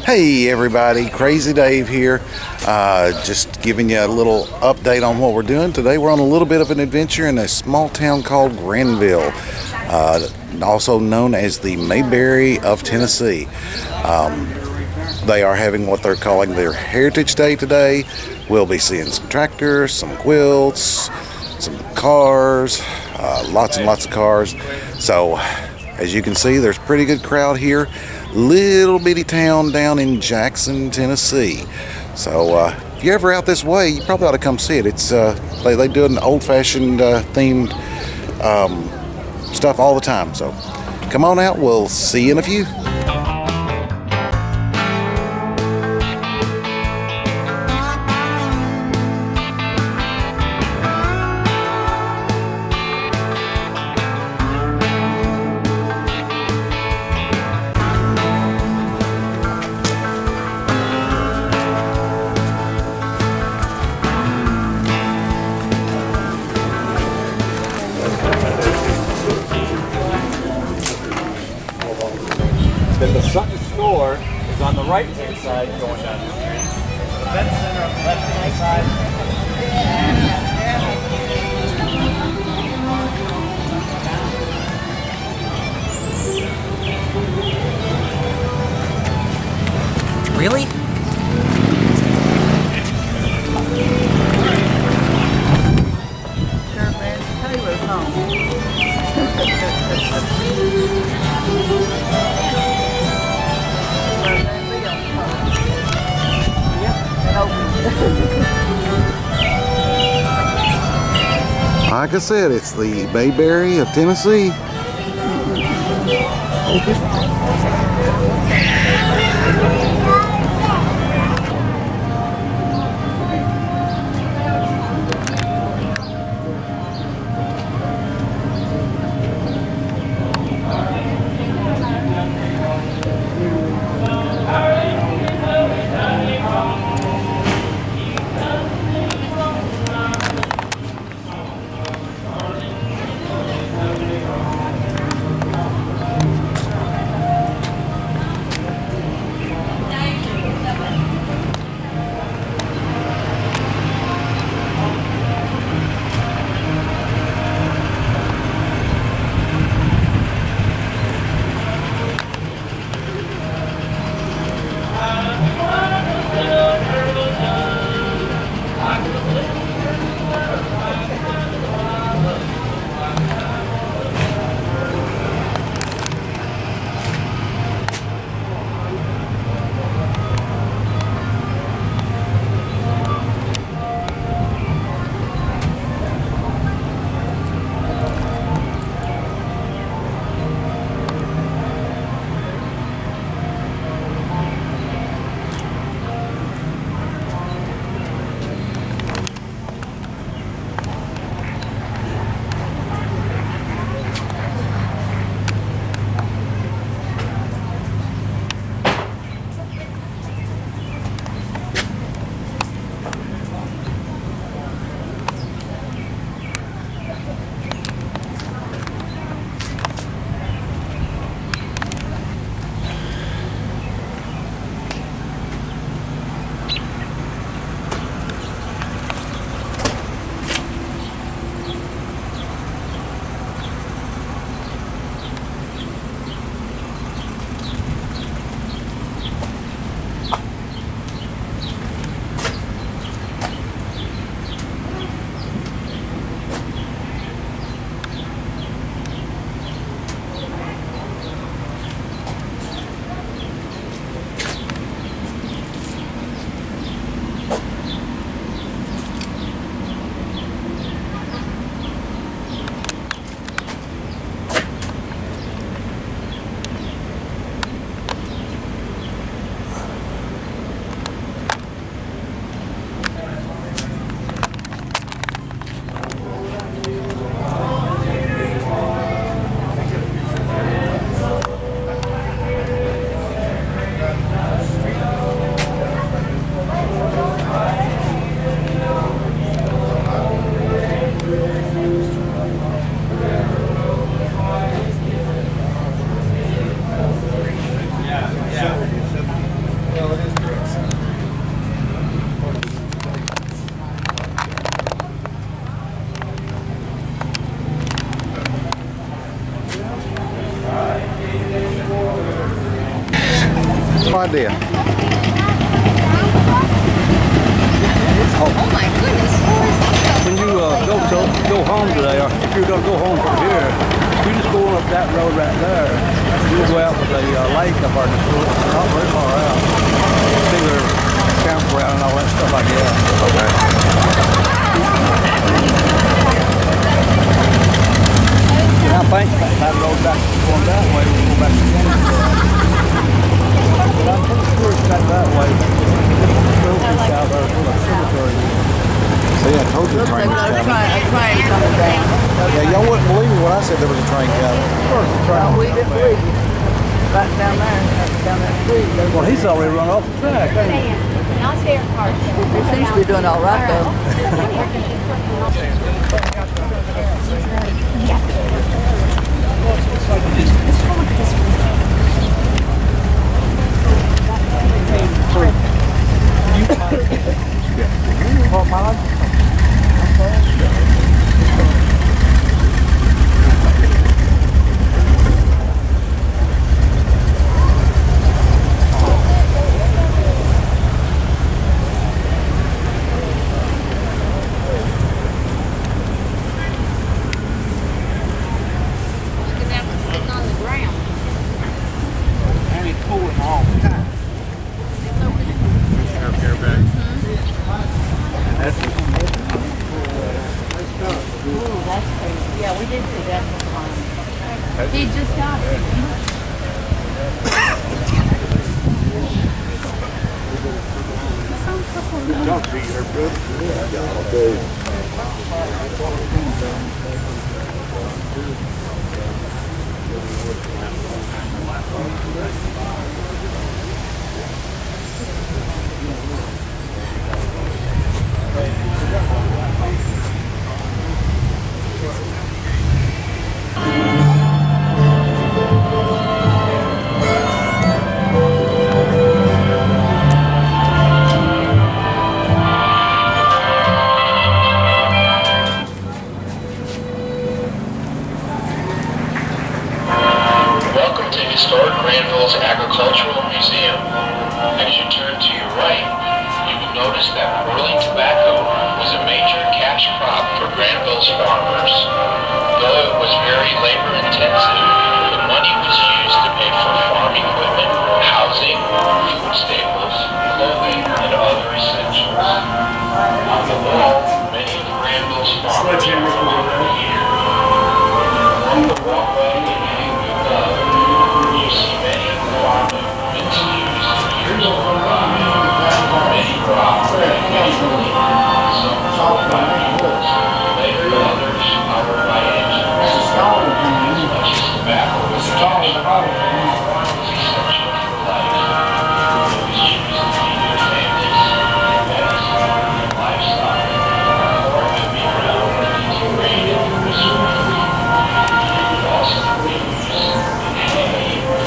Hey everybody, Crazy Dave here. Just giving you a little update on what we're doing. Today we're on a little bit of an adventure in a small town called Granville, also known as the Mayberry of Tennessee. They are having what they're calling their Heritage Day today. We'll be seeing some tractors, some quilts, some cars, lots and lots of cars. So as you can see, there's a pretty good crowd here. Little bitty town down in Jackson, Tennessee. So if you're ever out this way, you probably ought to come see it. It's they do an old-fashioned themed stuff all the time. So come on out. We'll see you in a few. Then the Sutton store is on the right-hand side going down the street. The event center on the left-hand side. Really? Sure, man. Taylor's home. Like I said, it's the Mayberry of Tennessee. no idea. Oh my goodness. When you go home today, or if you're going to go home from here, you just go on up that road right there. You'll go out with a lake up there, not very far out. See their campground and all that stuff like that. Okay. And I think that road back going that way, we'll go back to Granville. But I'm pretty sure it's back that way. It's out there for the cemetery. See, I told you the train was There's a coming. train coming down. Yeah, y'all wouldn't believe me when I said there was a train coming. Well, we didn't believe you. Right down there, down that street. Well, he's already run off the track. He seems to be doing all right, though. Yeah, we did see that one. He just got it. Welcome to historic Granville's Agricultural Museum. As you turn to your right, you will notice that burley tobacco was a major cash crop for Granville's farmers. Though it was very labor-intensive, the money was used to pay for farm equipment, housing, food staples, clothing, and other essentials. On the wall, many of Granville's farmers are no longer here. Along the walkway you see many farm implements used years gone by. Many were operated manually, some powered by mules, later others powered by engines. As much as tobacco was a cash crop, it was essential for life. It was used to feed their families, pets, and livestock, or to be ground and integrated with food. It would also be used in hay or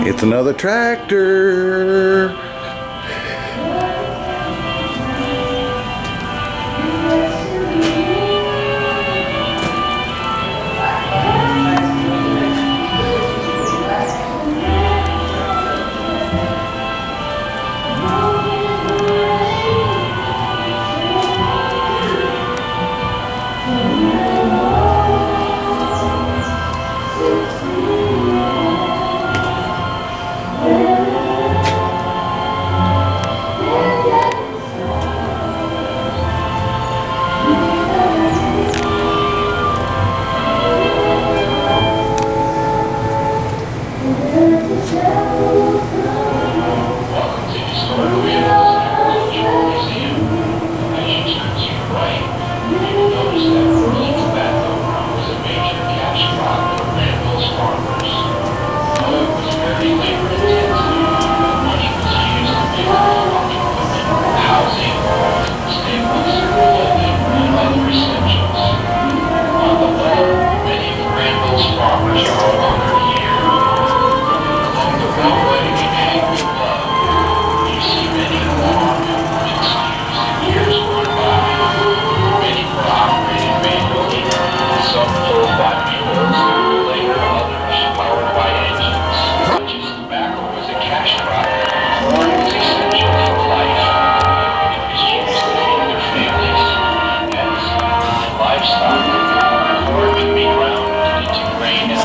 It's another tractor.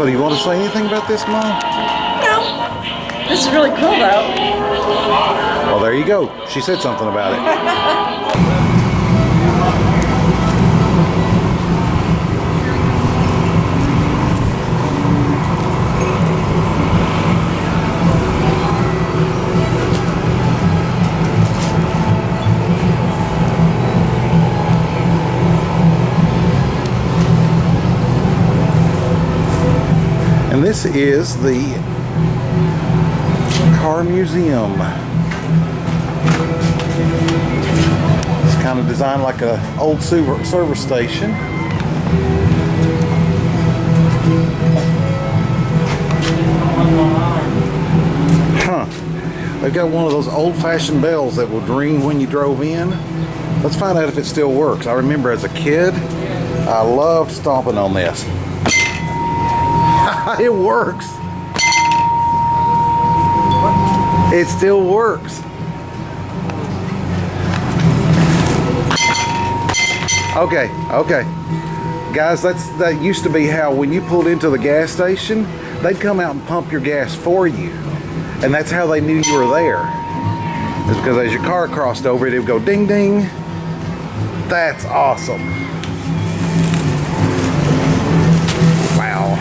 So do you want to say anything about this, Mom? No. This is really cool, though. Well, there you go. She said something about it. And this is the car museum. It's kind of designed like an old service station. Huh. They've got one of those old-fashioned bells that would ring when you drove in. Let's find out if it still works. I remember as a kid, I loved stomping on this. It works. It still works. Okay. Guys, that used to be how when you pulled into the gas station, they'd come out and pump your gas for you. And that's how they knew you were there. It's because as your car crossed over it would go ding ding. That's awesome. Wow.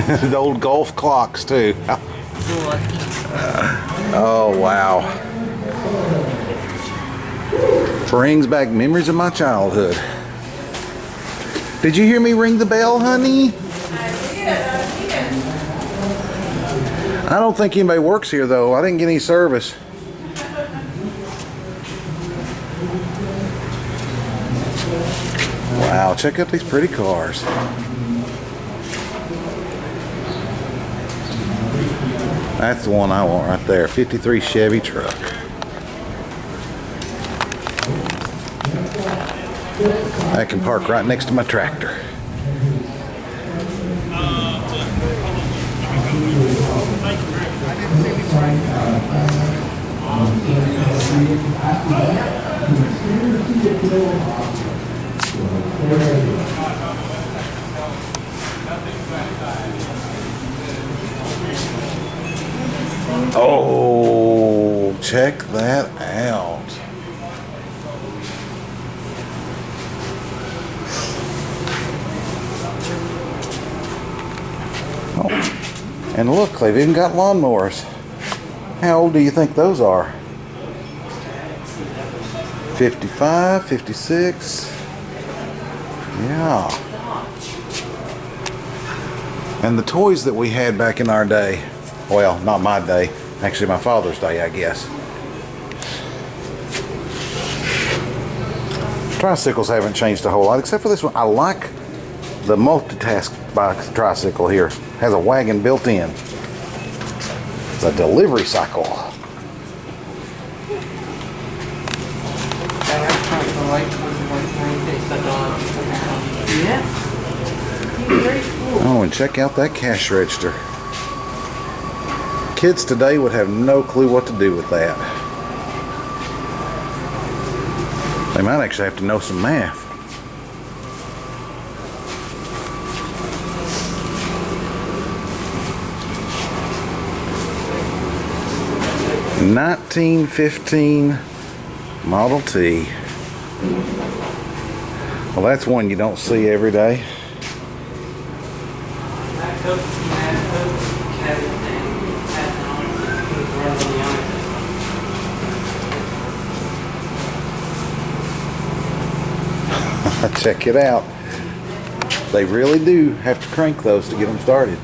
The old golf clocks too. Oh wow. Brings back memories of my childhood. Did you hear me ring the bell, honey? I don't think anybody works here though. I didn't get any service. Wow, check out these pretty cars. That's the one I want right there, 53 Chevy truck. I can park right next to my tractor. Oh, check that out. Oh, and look, they've even got lawnmowers. How old do you think those are? 55, 56. Yeah. And the toys that we had back in our day, well, not my day, actually my father's day, I guess. Tricycles haven't changed a whole lot, except for this one. I like the multitask tricycle here. Has a wagon built in. It's a delivery cycle. Oh, and check out that cash register. Kids today would have no clue what to do with that. They might actually have to know some math. (1915) Model T. Well, that's one you don't see every day. Check it out. They really do have to crank those to get them started.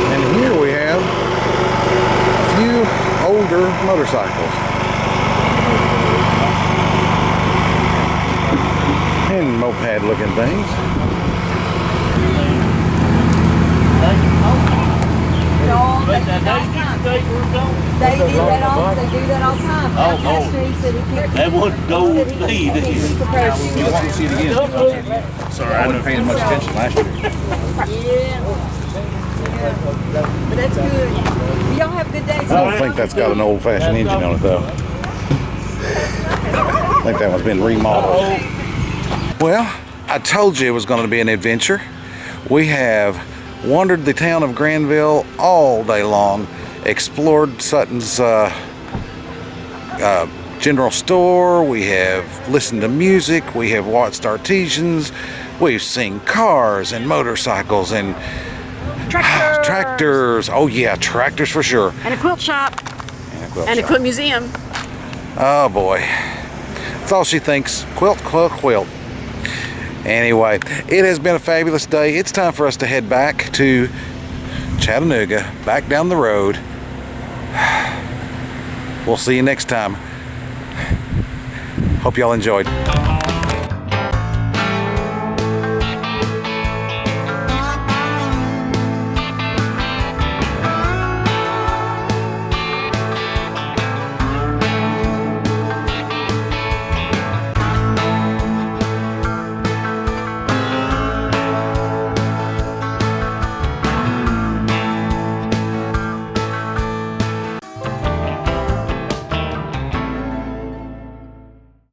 And here we have a few older motorcycles. And moped looking things. They do that all the time. Oh, Lord. He said he can't. That one go with me, did you? You want to see it again? Sorry, I wasn't paying much attention last year. Yeah. But that's good. Y'all have a good day. I don't think that's got an old-fashioned engine on it, though. I think that one's been remodeled. Well, I told you it was going to be an adventure. We have wandered the town of Granville all day long, explored Sutton's general store, we have listened to music, we have watched artisians, we've seen cars and motorcycles and tractors. Oh yeah, tractors for sure. And a quilt shop. And a quilt museum. Oh boy. That's all she thinks. Quilt, quilt, quilt. Anyway, it has been a fabulous day. It's time for us to head back to Chattanooga, back down the road. We'll see you next time. Hope y'all enjoyed.